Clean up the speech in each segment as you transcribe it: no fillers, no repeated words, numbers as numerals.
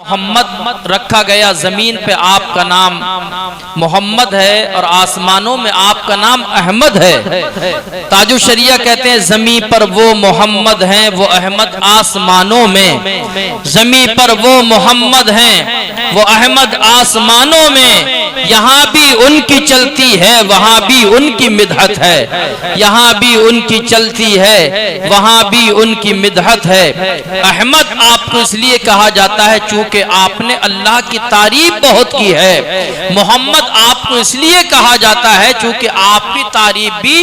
محمد رکھا گیا، زمین پہ آپ کا نام محمد ہے اور آسمانوں میں آپ کا نام احمد ہے۔ تاج الشریعہ کہتے ہیں زمین پر وہ محمد ہیں وہ احمد آسمانوں میں، زمین پر وہ محمد ہیں وہ احمد آسمانوں میں، یہاں بھی ان کی چلتی ہے وہاں بھی ان کی مدحت ہے، یہاں بھی ان کی چلتی ہے وہاں بھی ان کی مدحت ہے۔ احمد آپ کو اس لیے کہا جاتا ہے چونکہ آپ نے اللہ کی تعریف بہت کی ہے۔ محمد آپ کو اس لیے کہا جاتا ہے چونکہ آپ کی تعریف بھی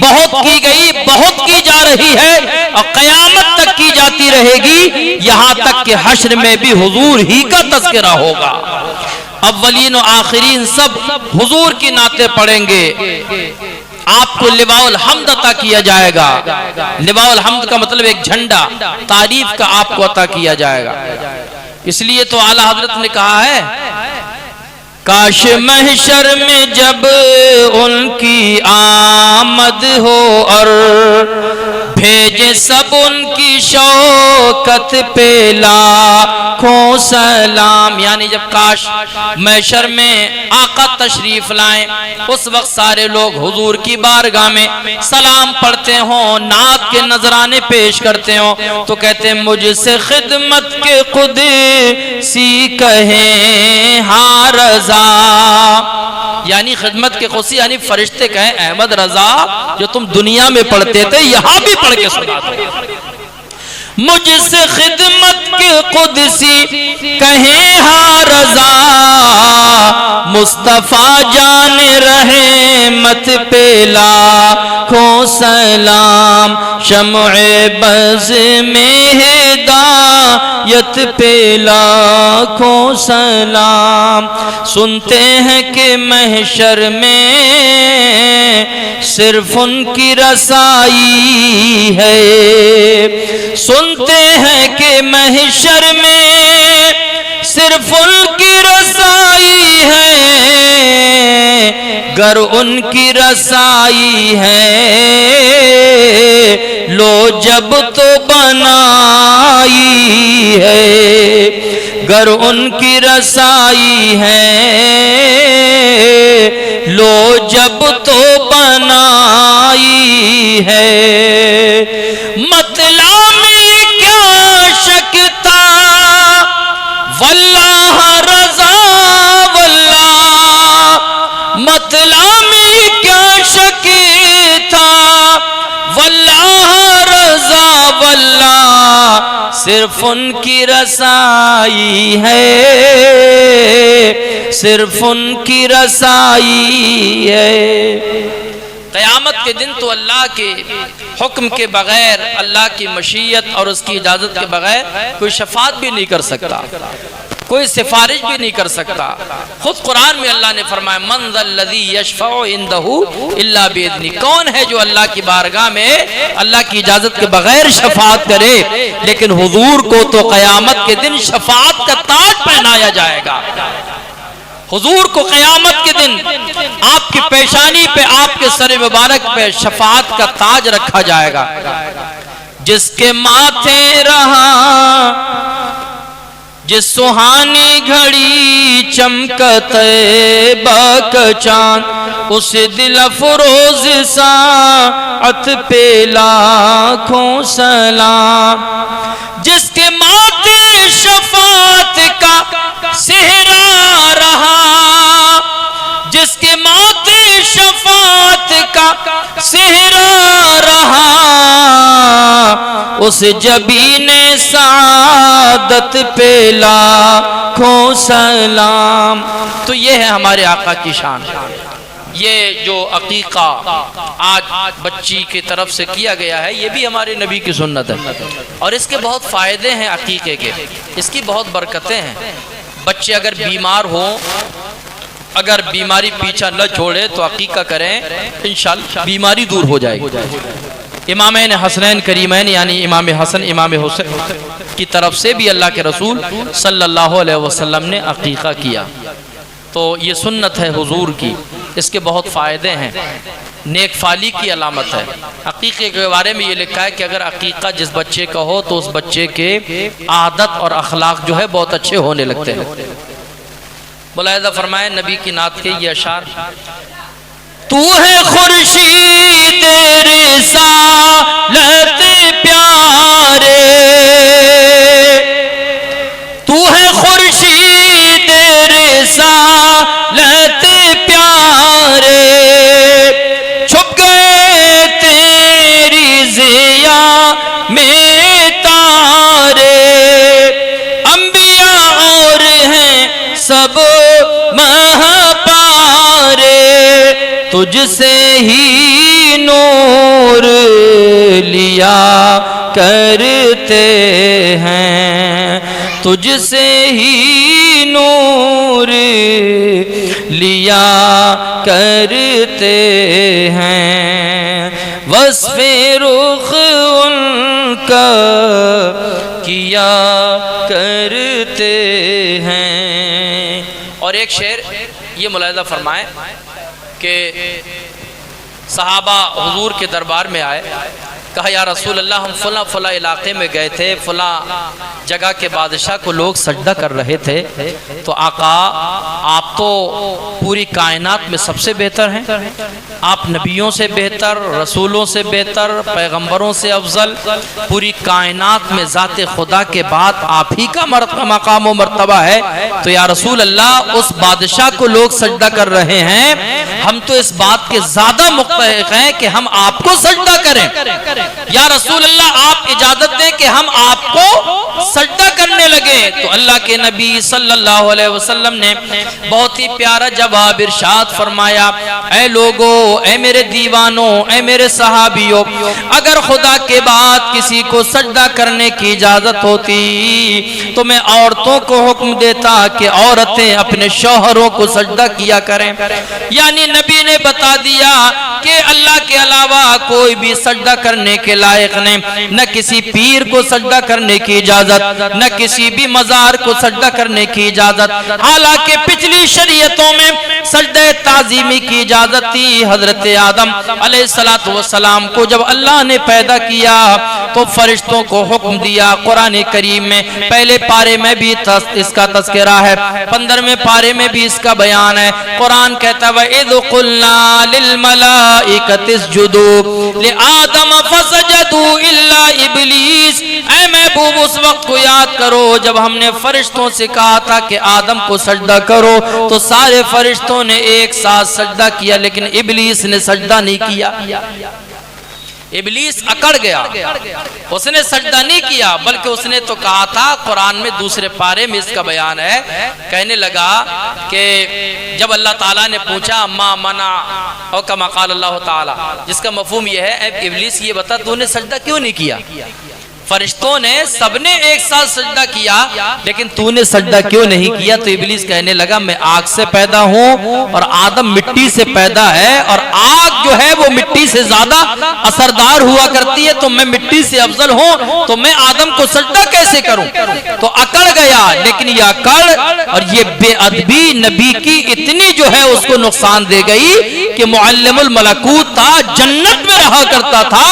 بہت کی گئی، بہت کی جا رہی ہے اور قیامت تک کی جاتی رہے گی، یہاں تک کہ حشر میں بھی حضور ہی کا تذکرہ ہوگا۔ اولین و آخرین سب حضور کی نعتیں پڑھیں گے، آپ کو لواء الحمد عطا کیا جائے گا۔ لواء الحمد کا مطلب ایک جھنڈا تعریف کا آپ کو عطا کیا جائے گا۔ اس لیے تو اعلیٰ حضرت نے کہا ہے کاش محشر میں جب ان کی آمد ہو اور بھیجے سب ان کی شوکت پہ لاکھوں سلام، یعنی جب کاش محشر میں آقا تشریف لائیں اس وقت سارے لوگ حضور کی بارگاہ میں سلام پڑھتے ہوں، نعت کے نذرانے پیش کرتے ہوں تو کہتے ہیں مجھ سے خدمت کے قدسی کہیں ہاں رضا، یعنی خدمت کے قدسی یعنی فرشتے کہیں احمد رضا جو تم دنیا میں پڑھتے تھے یہاں بھی پڑھ کے سنا دو۔ مجھ سے خدمت کے قدسی کہیں ہاں رضا، مصطفیٰ جان رحمت پہ لاکھوں سلام، شمع بز میں ہدایت پہ لاکھوں سلام۔ سنتے ہیں کہ محشر میں صرف ان کی رسائی ہے، سنتے ہیں کہ محشر میں صرف ان کی رسائی ہے، گر ان کی رسائی ہے لو جب تو بنائی ہے، گر ان کی رسائی ہے لو جب تو بنائی ہے۔ مطلع میں کیا شک تھا واللہ رضا واللہ، مطلع میں کیا شک تھا واللہ رضا واللہ، صرف ان کی رسائی ہے، صرف ان کی رسائی ہے۔ قیامت کے دن تو اللہ کے حکم کے بغیر، اللہ کی مشیت اور اس کی اجازت کے بغیر کوئی شفاعت بھی نہیں کر سکتا، کوئی سفارش بھی نہیں کر سکتا۔ خود قرآن میں اللہ نے فرمایا من ذا الذی یشفع عندہ الا باذنہ، کون ہے جو اللہ کی بارگاہ میں اللہ کی اجازت کے بغیر شفاعت کرے؟ لیکن حضور کو تو قیامت کے دن شفاعت کا تاج پہنایا جائے گا۔ حضور کو قیامت کے دن آپ کی پیشانی پہ، آپ کے سر مبارک پہ شفاعت کا تاج رکھا جائے گا۔ جس کے ماتھے رہا جس سہانی گھڑی چمکتے بک چاند، اس دل افروز ساعت پہ لاکھوں سلام۔ جس کے ماتھے شفاعت کا صحرا رہا، جس کے ماتھے شفاعت کا صحرا رہا، اس جبین سعادت پہ لاکھوں سلام۔ تو یہ ہے ہمارے آقا کی شان۔ یہ جو عقیقہ آج بچی کی طرف سے کیا گیا ہے یہ بھی ہمارے نبی کی سنت ہے، اور اس کے بہت فائدے ہیں عقیقے کے، اس کی بہت برکتیں ہیں۔ بچے اگر بیمار ہوں، اگر بیماری پیچھا نہ چھوڑے تو عقیقہ کریں، انشاءاللہ بیماری دور ہو جائے گی۔ امامین حسنین کریمین یعنی امام حسن امام حسین کی طرف سے بھی اللہ کے رسول صلی اللہ علیہ وسلم نے عقیقہ کیا، تو یہ سنت ہے حضور کی۔ اس کے بہت فائدے ہیں، نیک فالی کی علامت ہے۔ عقیقے کے بارے میں یہ لکھا ہے کہ اگر عقیقہ جس بچے کا ہو تو اس بچے کے عادت اور اخلاق جو ہے بہت اچھے ہونے لگتے ہیں۔ ملاحظہ فرمائے نبی کی نعت کے یہ اشعار: تو ہے خورشید رسالت پیارے، تو ہے خورشید رسالت پیارے، چھپ گئے تیری ضیا میں تارے، انبیاء اور ہیں سب مہپارے، تجھ سے ہی نور لیا کرتے ہیں، تجھ سے ہی نور لیا کرتے ہیں، وصف رخ ان کا کیا کرتے ہیں۔ اور ایک شعر یہ ملاحظہ فرمائیں کہ صحابہ حضور کے دربار میں آئے، کہا یا رسول اللہ ہم فلاں فلاں علاقے میں گئے تھے، فلاں جگہ کے بادشاہ کو لوگ سجدہ کر رہے تھے، تو آقا آپ تو پوری کائنات میں سب سے بہتر ہیں، آپ نبیوں سے بہتر، رسولوں سے بہتر، پیغمبروں سے افضل، پوری کائنات میں ذات خدا کے بعد آپ ہی کا مقام و مرتبہ ہے، تو یا رسول اللہ اس بادشاہ کو لوگ سجدہ کر رہے ہیں، ہم تو اس بات کے زیادہ مستحق ہیں کہ ہم آپ کو سجدہ کریں، یا رسول اللہ آپ اجازت دیں کہ ہم آپ کو سجدہ کرنے لگے۔ تو اللہ کے نبی صلی اللہ علیہ وسلم نے بہت ہی پیارا جواب ارشاد فرمایا: اے لوگو، اے میرے دیوانوں، اے میرے صحابیوں، اگر خدا کے بعد کسی کو سجدہ کرنے کی اجازت ہوتی تو میں عورتوں کو حکم دیتا کہ عورتیں اپنے شوہروں کو سجدہ کیا کریں، یعنی نبی نے بتا دیا کہ اللہ کے علاوہ کوئی بھی سجدہ کرنے کے لائق نہیں، نہ کسی پیر کو سجدہ کرنے کی اجازت، نہ کسی بھی مزار کو سجدہ کرنے کی اجازت، حالانکہ پچھلی شریعتوں میں سجدہ تعظیمی کی اجازت تھی۔ حضرت آدم علیہ السلام کو جب اللہ نے پیدا کیا تو فرشتوں کو حکم دیا، قرآن کریم میں پہلے پارے میں بھی اس کا تذکرہ ہے، 15ویں پارے میں بھی اس کا بیان ہے۔ قرآن کہتا ہے وَإِذْ قُلْنَا لِلْمَلَائِكَةِ اسْجُدُوا لِآدَمَ فَسَجَدُوا إِلَّا إِبْلِيسَ، اے محبوب اس وقت کو یاد کرو جب ہم نے فرشتوں سے کہا تھا کہ آدم کو سجدہ کرو تو سارے فرشتوں نے ایک ساتھ سجدہ کیا، لیکن ابلیس نے سجدہ نہیں کیا۔ ابلیس اکڑ گیا، اس نے سجدہ نہیں کیا، بلکہ اس نے تو کہا تھا، قرآن میں دوسرے پارے میں اس کا بیان ہے، کہنے لگا کہ جب اللہ تعالیٰ نے پوچھا ما منع او کما قال اللہ تعالیٰ، جس کا مفہوم یہ ہے اے ابلیس یہ بتا تو نے سجدہ کیوں نہیں کیا؟ فرشتوں نے سب نے ایک ساتھ سجدہ کیا لیکن تو نے سجدہ کیوں نہیں کیا؟ تو ابلیس کہنے لگا میں آگ سے پیدا ہوں اور آدم مٹی سے پیدا ہے، اور آگ جو ہے وہ مٹی سے زیادہ اثردار ہوا کرتی ہے، تو میں مٹی سے افضل ہوں تو میں آدم کو سجدہ کیسے کروں؟ تو اکڑ گیا، لیکن یہ اکڑ اور یہ بے ادبی نبی کی اتنی جو ہے اس کو نقصان دے گئی کہ معلم الملکوت تھا، جنت میں رہا کرتا تھا،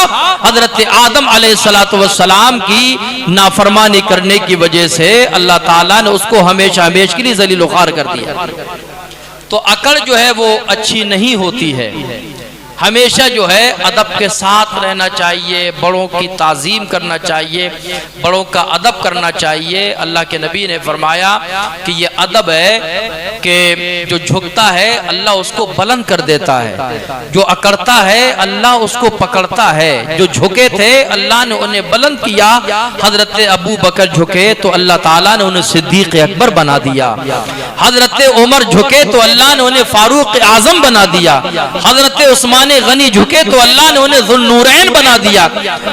حضرت آدم علیہ السلام کی نافرمانی کرنے کی وجہ سے اللہ تعالیٰ نے اس کو ہمیشہ ہمیشہ کے لیے ذلیل و خوار کر دیا۔ تو اکڑ جو ہے وہ اچھی نہیں ہوتی ہے، ہمیشہ جو ہے ادب کے ساتھ رہنا چاہیے، بڑوں کی تعظیم کرنا چاہیے، بڑوں کا ادب کرنا چاہیے۔ اللہ کے نبی نے فرمایا کہ یہ ادب ہے کہ جو جھکتا ہے اللہ اس کو بلند کر دیتا ہے، جو اکڑتا ہے اللہ اس کو پکڑتا ہے۔ جو جھکے تھے اللہ نے انہیں بلند کیا، حضرت ابو بکر جھکے تو اللہ تعالیٰ نے انہیں صدیق اکبر بنا دیا، حضرت عمر جھکے تو اللہ نے انہیں فاروق اعظم بنا دیا، حضرت عثمان غنی جھکے تو اللہ نے انہیں ذو النورین بنا دیا،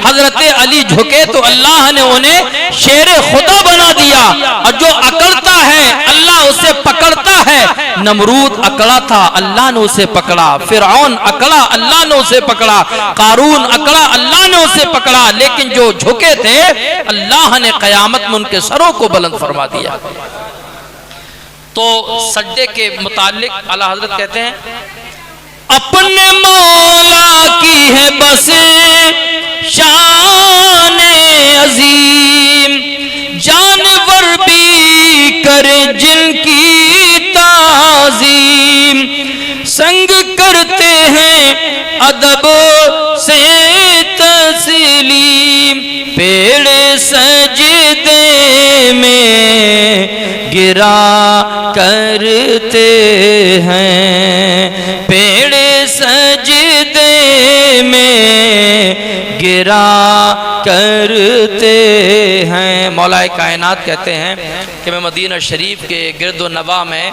حضرت علی جھکے تو اللہ نے انہیں شیر خدا بنا دیا۔ اور جو اکڑتا ہے اللہ اسے پکڑتا ہے۔ نمرود اکڑا تھا اللہ نے اسے پکڑا، فرعون اکڑا اللہ نے اسے پکڑا، قارون اکڑا اللہ نے اسے پکڑا، لیکن جو جھکے تھے اللہ نے قیامت میں ان کے سروں کو بلند فرما دیا۔ تو سجدے کے متعلق اعلیٰ حضرت کہتے ہیں اپنے مولا کی ہے بس شان عظیم، جانور بھی کرے جن کی تعظیم، سنگ کرتے ہیں ادب سے تسلیم، پیڑ سجدے میں گرا کرتے ہیں، پیڑ سجدے میں گرا کرتے ہیں۔ مولا کائنات کہتے ہیں کہ میں مدینہ شریف کے گرد و نواح میں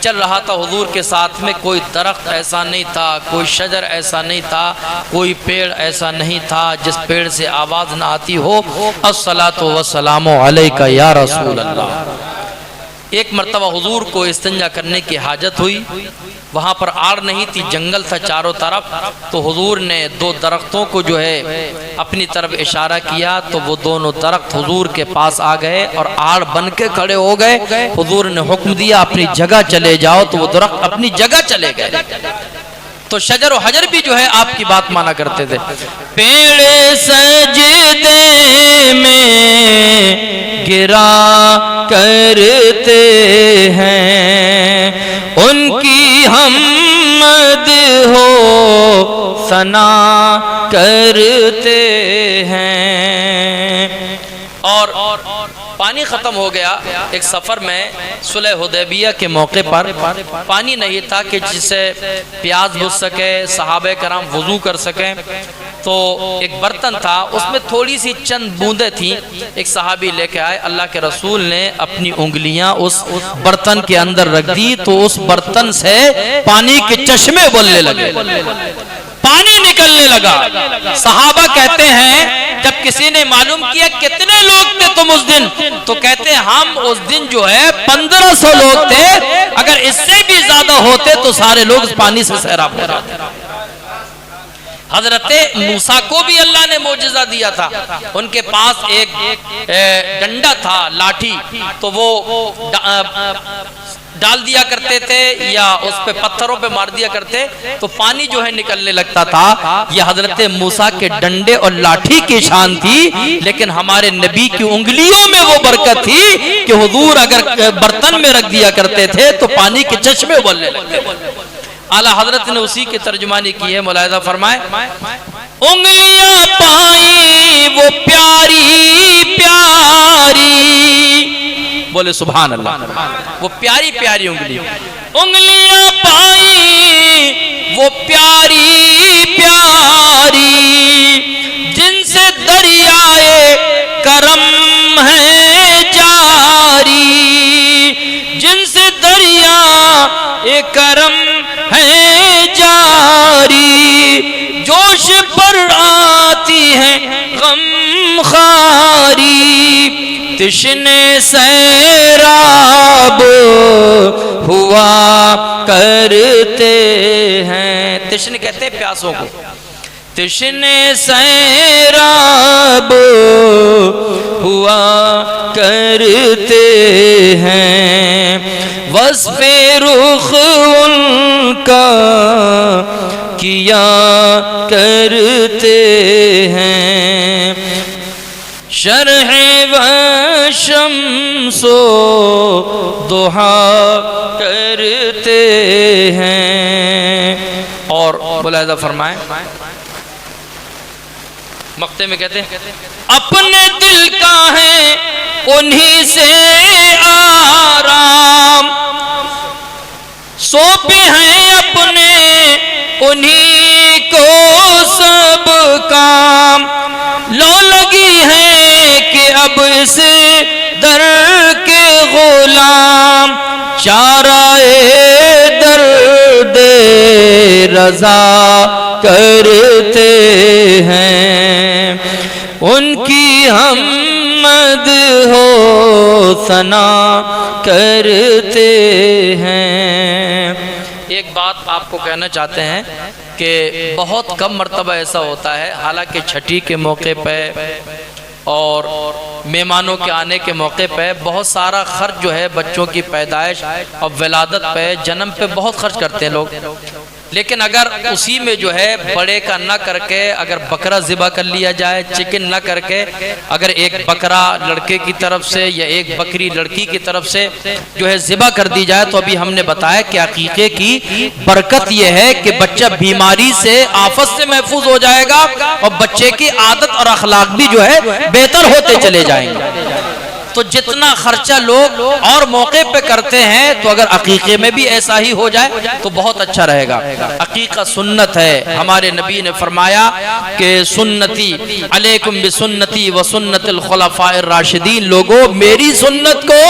چل رہا تھا، حضور کے ساتھ میں کوئی درخت ایسا نہیں تھا، کوئی شجر ایسا نہیں تھا، کوئی پیڑ ایسا نہیں تھا جس پیڑ سے آواز نہ آتی ہو الصلاۃ والسلام علیک یا رسول اللہ۔ ایک مرتبہ حضور کو استنجا کرنے کی حاجت ہوئی، وہاں پر آڑ نہیں تھی، جنگل تھا چاروں طرف، تو حضور نے دو درختوں کو جو ہے اپنی طرف اشارہ کیا تو وہ دونوں درخت حضور کے پاس آ گئے اور آڑ بن کے کھڑے ہو گئے۔ حضور نے حکم دیا اپنی جگہ چلے جاؤ تو وہ درخت اپنی جگہ چلے گئے۔ تو شجر و حجر بھی جو ہے آپ کی بات مانا کرتے تھے۔ پیڑ سجدے میں گرا کرتے ہیں، ان کی حمد ہو ثنا کرتے ہیں۔ اور پانی ختم ہو گیا۔ ایک سفر میں صلح حدیبیہ کے موقع پر پانی نہیں تھا کہ جس سے پیاس بجھ سکے، صحابہ کرام وضو کر سکیں، تو ایک برتن تھا، اس میں تھوڑی سی چند بوندیں تھیں، ایک صحابی لے کے آئے، اللہ کے رسول نے اپنی انگلیاں اس برتن کے اندر رکھ دی تو اس برتن سے پانی کے چشمے ابلنے لگے، پانی نکلنے لگا۔ صحابہ کہتے ہیں جب کسی نے معلوم کیا کتنے لوگ تھے تم اس دن، تو کہتے ہیں ہم اس دن جو ہے 1500 لوگ تھے، اگر اس سے بھی زیادہ ہوتے تو سارے لوگ اس پانی سے سیراب ہو جاتے۔ حضرت موسیٰ کو بھی اللہ نے معجزہ دیا تھا، ان کے پاس ایک ڈنڈا تھا، لاٹھی، تو وہ ڈال دیا کرتے تھے یا اس پہ پتھروں پہ مار دیا کرتے تو پانی جو ہے نکلنے لگتا تھا۔ یہ حضرت موسیٰ کے ڈنڈے اور لاٹھی کی شان تھی، لیکن ہمارے نبی کی انگلیوں میں وہ برکت تھی کہ حضور اگر برتن میں رکھ دیا کرتے تھے تو پانی کے چشمے ابلنے لگتے۔ اعلیٰ حضرت نے اسی کی ترجمانی کی ہے، ملاحظہ فرمائے، انگلیاں پائیں وہ پیاری پیاری، بولے سبحان اللہ، وہ پیاری پیاری انگلیاں پائیں وہ پیاری پیاری، جن سے دریائے کرم ہے جاری، جن سے دریائے کرم ہے جاری، جوش پر آتی ہے غم خاری، تشنے سیراب ہوا کرتے ہیں۔ تشنے کہتے ہیں پیاسوں کو، تشنے سیراب ہوا کرتے ہیں، وصف رخ ان کا کیا کرتے ہیں، شرح و شمس و ضحا کرتے ہیں۔ اور ملاحظہ فرمائیں، مقطع میں کہتے ہیں اپنے دل کا ہے انہی سے آرام، سونپے ہیں اپنے انہی کو سب کام، لو لگی ہے کہ اب اس در کے غلام، چارہ درد رضا کرتے ہیں، ان کی حمد ہو ثنا کرتے ہیں۔ ایک بات آپ کو کہنا چاہتے ہیں کہ بہت کم مرتبہ ایسا ہوتا ہے، حالانکہ چھٹی کے موقع پہ اور مہمانوں کے آنے کے موقع پہ بہت سارا خرچ جو ہے بچوں کی پیدائش اور ولادت پہ، جنم پہ بہت خرچ کرتے ہیں لوگ، لیکن اگر اسی میں جو ہے بڑے کا نہ کر کے اگر بکرا ذبح کر لیا جائے، چکن نہ کر کے اگر ایک بکرا لڑکے کی طرف سے یا ایک بکری لڑکی کی طرف سے جو ہے ذبح کر دی جائے، تو ابھی ہم نے بتایا کہ عقیقے کی برکت یہ ہے کہ بچہ بیماری سے، آفت سے محفوظ ہو جائے گا، اور بچے کی عادت اور اخلاق بھی جو ہے بہتر ہوتے چلے جائیں گے۔ تو جتنا خرچہ لوگ اور موقع پہ کرتے ہیں، تو اگر عقیقے میں بھی ایسا ہی ہو جائے تو بہت اچھا رہے گا۔ عقیقہ سنت ہے، ہمارے نبی نے فرمایا کہ سنتی علیکم بسنتی و سنت الخلفاء الراشدین، لوگوں میری سنت کو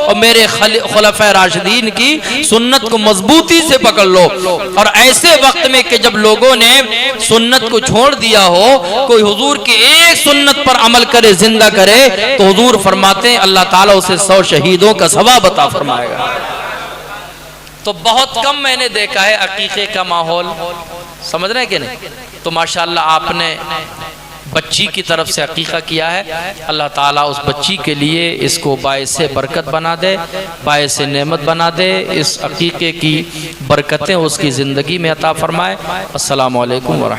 اور میرے خلفاء راشدین کی سنت کو مضبوطی سے پکڑ لو۔ اور ایسے وقت میں کہ جب لوگوں نے سنت کو چھوڑ دیا ہو، کوئی حضور کی ایک سنت پر عمل کرے، زندہ کرے، تو حضور فرماتے اللہ تعالیٰ اسے 100 شہیدوں کا ثواب عطا فرمائے گا۔ تو بہت کم میں نے دیکھا ہے عقیقے کا ماحول، سمجھ رہے ہیں کہ نہیں؟ تو ماشاءاللہ آپ نے بچی کی طرف سے عقیقہ کیا ہے، اللہ تعالیٰ اس بچی کے لیے اس کو باعث برکت بنا دے، باعث نعمت بنا دے، اس عقیقے کی برکتیں اس کی زندگی میں عطا فرمائے۔ السلام علیکم ورحمۃ اللہ۔